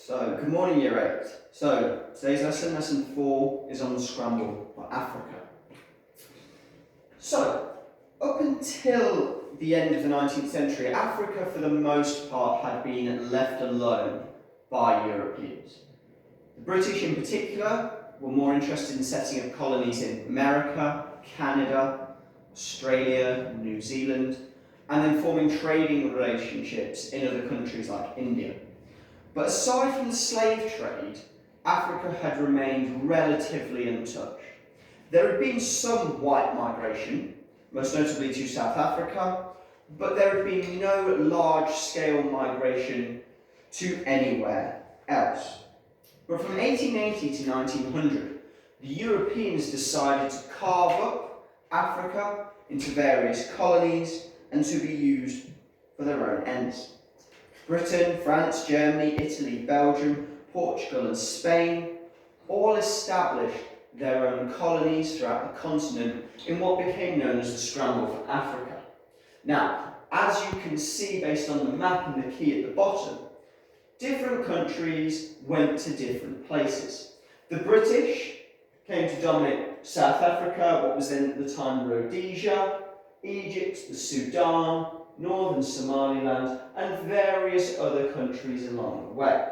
So, good morning, Year 8. So, today's lesson 4, is on the Scramble for Africa. So, up until the end of the 19th century, Africa, for the most part, had been left alone by Europeans. The British, in particular, were more interested in setting up colonies in America, Canada, Australia, New Zealand, and then forming trading relationships in other countries like India. But aside from the slave trade, Africa had remained relatively untouched. There had been some white migration, most notably to South Africa, but there had been no large-scale migration to anywhere else. But from 1880 to 1900, the Europeans decided to carve up Africa into various colonies and to be used for their own ends. Britain, France, Germany, Italy, Belgium, Portugal and Spain all established their own colonies throughout the continent in what became known as the Scramble for Africa. Now, as you can see based on the map and the key at the bottom, different countries went to different places. The British came to dominate South Africa, what was then at the time Rhodesia, Egypt, the Sudan, northern Somaliland, and various other countries along the way.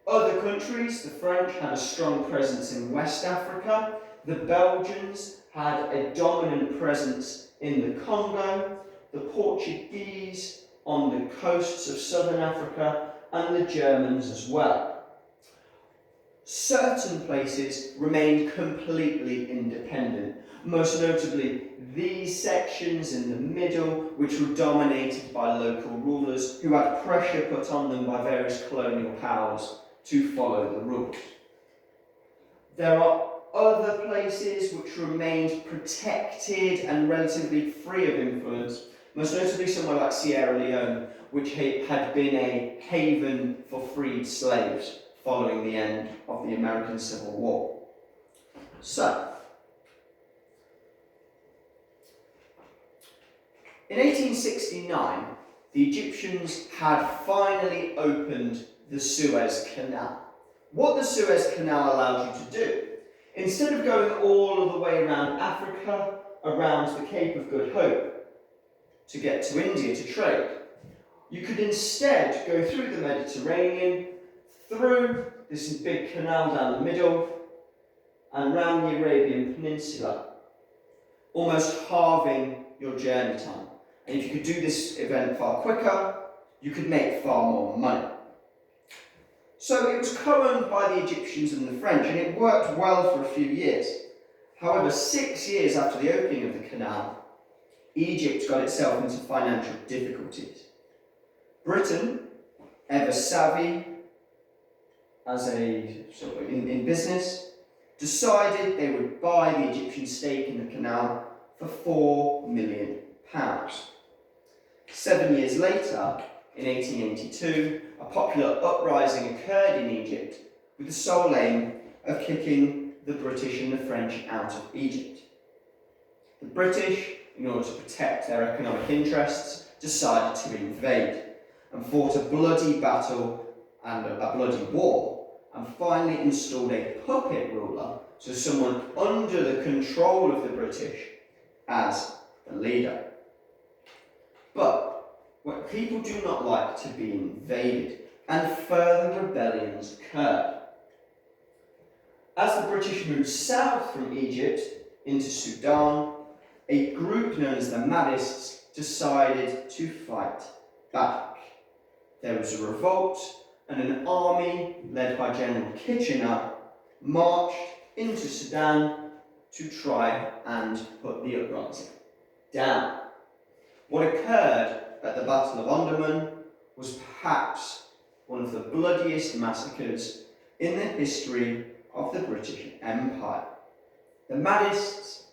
Other countries, the French had a strong presence in West Africa, the Belgians had a dominant presence in the Congo, the Portuguese on the coasts of southern Africa, and the Germans as well. Certain places remained completely independent, most notably these sections in the middle, which were dominated by local rulers who had pressure put on them by various colonial powers to follow the rules. There are other places which remained protected and relatively free of influence, most notably somewhere like Sierra Leone, which had been a haven for freed slaves following the end of the American Civil War. So, in 1869, the Egyptians had finally opened the Suez Canal. What the Suez Canal allowed you to do, instead of going all of the way around Africa, around the Cape of Good Hope, to get to India to trade, you could instead go through the Mediterranean, through this big canal down the middle, and round the Arabian Peninsula, almost halving your journey time. And if you could do this event far quicker, you could make far more money. So it was co-owned by the Egyptians and the French, and it worked well for a few years. However, 6 years after the opening of the canal, Egypt got itself into financial difficulties. Britain, ever savvy as in business, decided they would buy the Egyptian stake in the canal for £4 million. 7 years later, in 1882, a popular uprising occurred in Egypt with the sole aim of kicking the British and the French out of Egypt. The British, in order to protect their economic interests, decided to invade and fought a bloody battle and a bloody war, and finally installed a puppet ruler, so someone under the control of the British, as the leader. But people do not like to be invaded, and further rebellions occurred. As the British moved south from Egypt into Sudan, a group known as the Mahdists decided to fight back. There was a revolt, and an army led by General Kitchener marched into Sudan to try and put the uprising down. What occurred at the Battle of Omdurman was perhaps one of the bloodiest massacres in the history of the British Empire. The Mahdists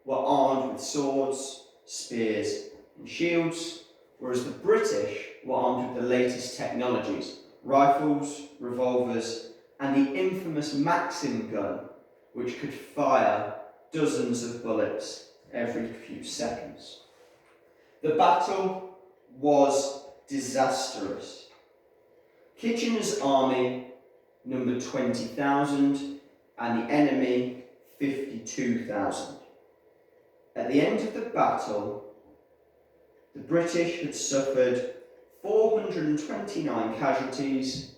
were armed with swords, spears and shields, whereas the British were armed with the latest technologies, rifles, revolvers and the infamous Maxim gun, which could fire dozens of bullets every few seconds. The battle was disastrous. Kitchener's army numbered 20,000 and the enemy 52,000. At the end of the battle, the British had suffered 429 casualties,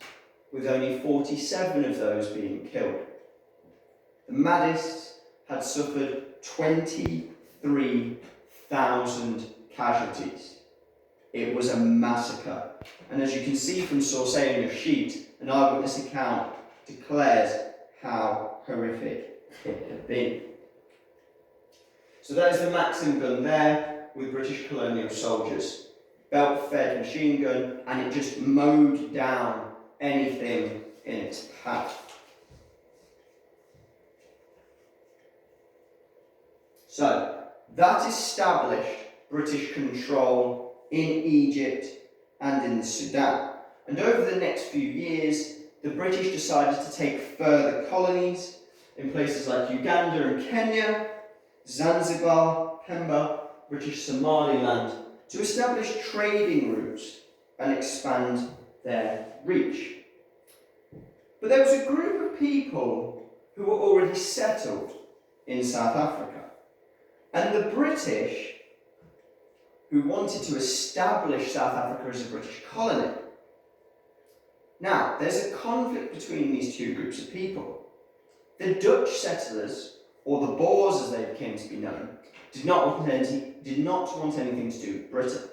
with only 47 of those being killed. The Mahdists had suffered 23,000 casualties. It was a massacre, and as you can see from source A on your sheet, an eyewitness account declares how horrific it had been. So there's the Maxim gun there with British colonial soldiers. Belt-fed machine gun, and it just mowed down anything in its path. So, that established British control in Egypt and in the Sudan. And over the next few years, the British decided to take further colonies in places like Uganda and Kenya, Zanzibar, Pemba, British Somaliland, to establish trading routes and expand their reach. But there was a group of people who were already settled in South Africa. And the British, who wanted to establish South Africa as a British colony. Now, there's a conflict between these two groups of people. The Dutch settlers, or the Boers as they came to be known, did not want anything to do with Britain.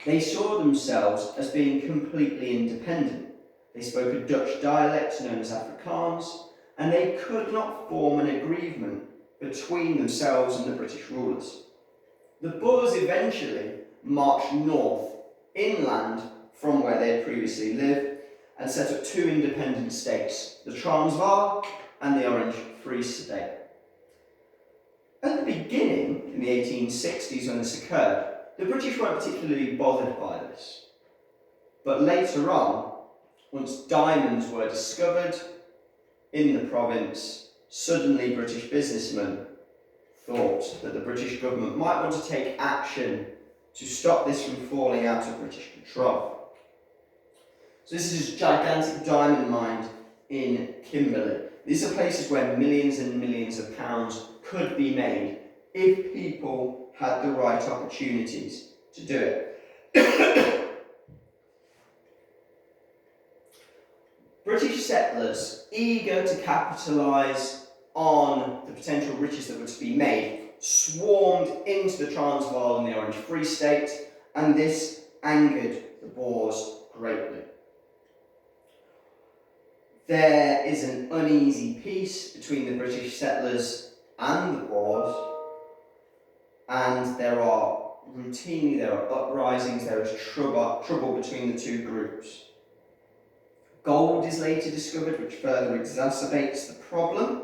They saw themselves as being completely independent. They spoke a Dutch dialect known as Afrikaans, and they could not form an agreement between themselves and the British rulers. The Boers eventually marched north, inland from where they had previously lived, and set up two independent states, the Transvaal and the Orange Free State. At the beginning, in the 1860s when this occurred, the British weren't particularly bothered by this. But later on, once diamonds were discovered in the province, suddenly British businessmen thought that the British government might want to take action to stop this from falling out of British control. So this is a gigantic diamond mine in Kimberley. These are places where millions and millions of pounds could be made if people had the right opportunities to do it. British settlers, eager to capitalise on the potential riches that were to be made, swarmed into the Transvaal and the Orange Free State, and this angered the Boers greatly. There is an uneasy peace between the British settlers and the Boers, and there are uprisings, there is trouble between the two groups. Gold is later discovered, which further exacerbates the problem.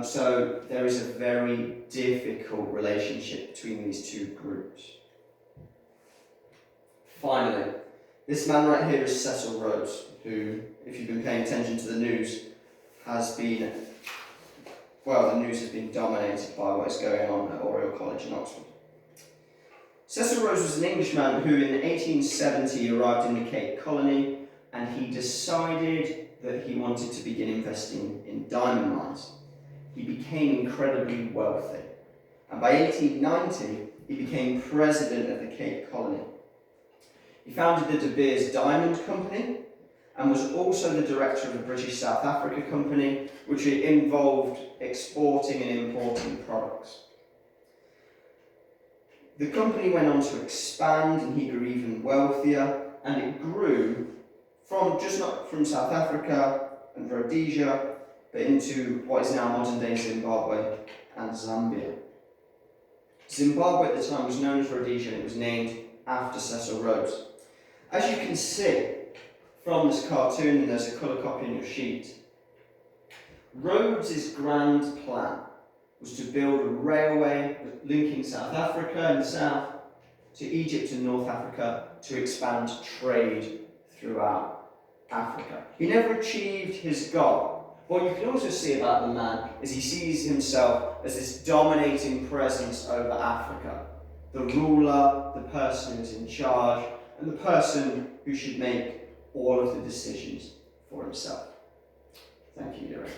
So there is a very difficult relationship between these two groups. Finally, this man right here is Cecil Rhodes, who, if you've been paying attention to the news, the news has been dominated by what is going on at Oriel College in Oxford. Cecil Rhodes was an Englishman who in 1870 arrived in the Cape Colony, and he decided that he wanted to begin investing in diamond mines. He became incredibly wealthy, and by 1890 he became president of the Cape Colony. He founded the De Beers Diamond Company and was also the director of the British South Africa Company, which involved exporting and importing products. The company went on to expand, and he grew even wealthier, and it grew not from South Africa and Rhodesia, but into what is now modern-day Zimbabwe and Zambia. Zimbabwe at the time was known as Rhodesia, and it was named after Cecil Rhodes. As you can see from this cartoon, and there's a colour copy in your sheet, Rhodes' grand plan was to build a railway linking South Africa in the south to Egypt and North Africa to expand trade throughout Africa. He never achieved his goal. What you can also see about the man is he sees himself as this dominating presence over Africa, the ruler, the person who's in charge, and the person who should make all of the decisions for himself. Thank you, Lyra.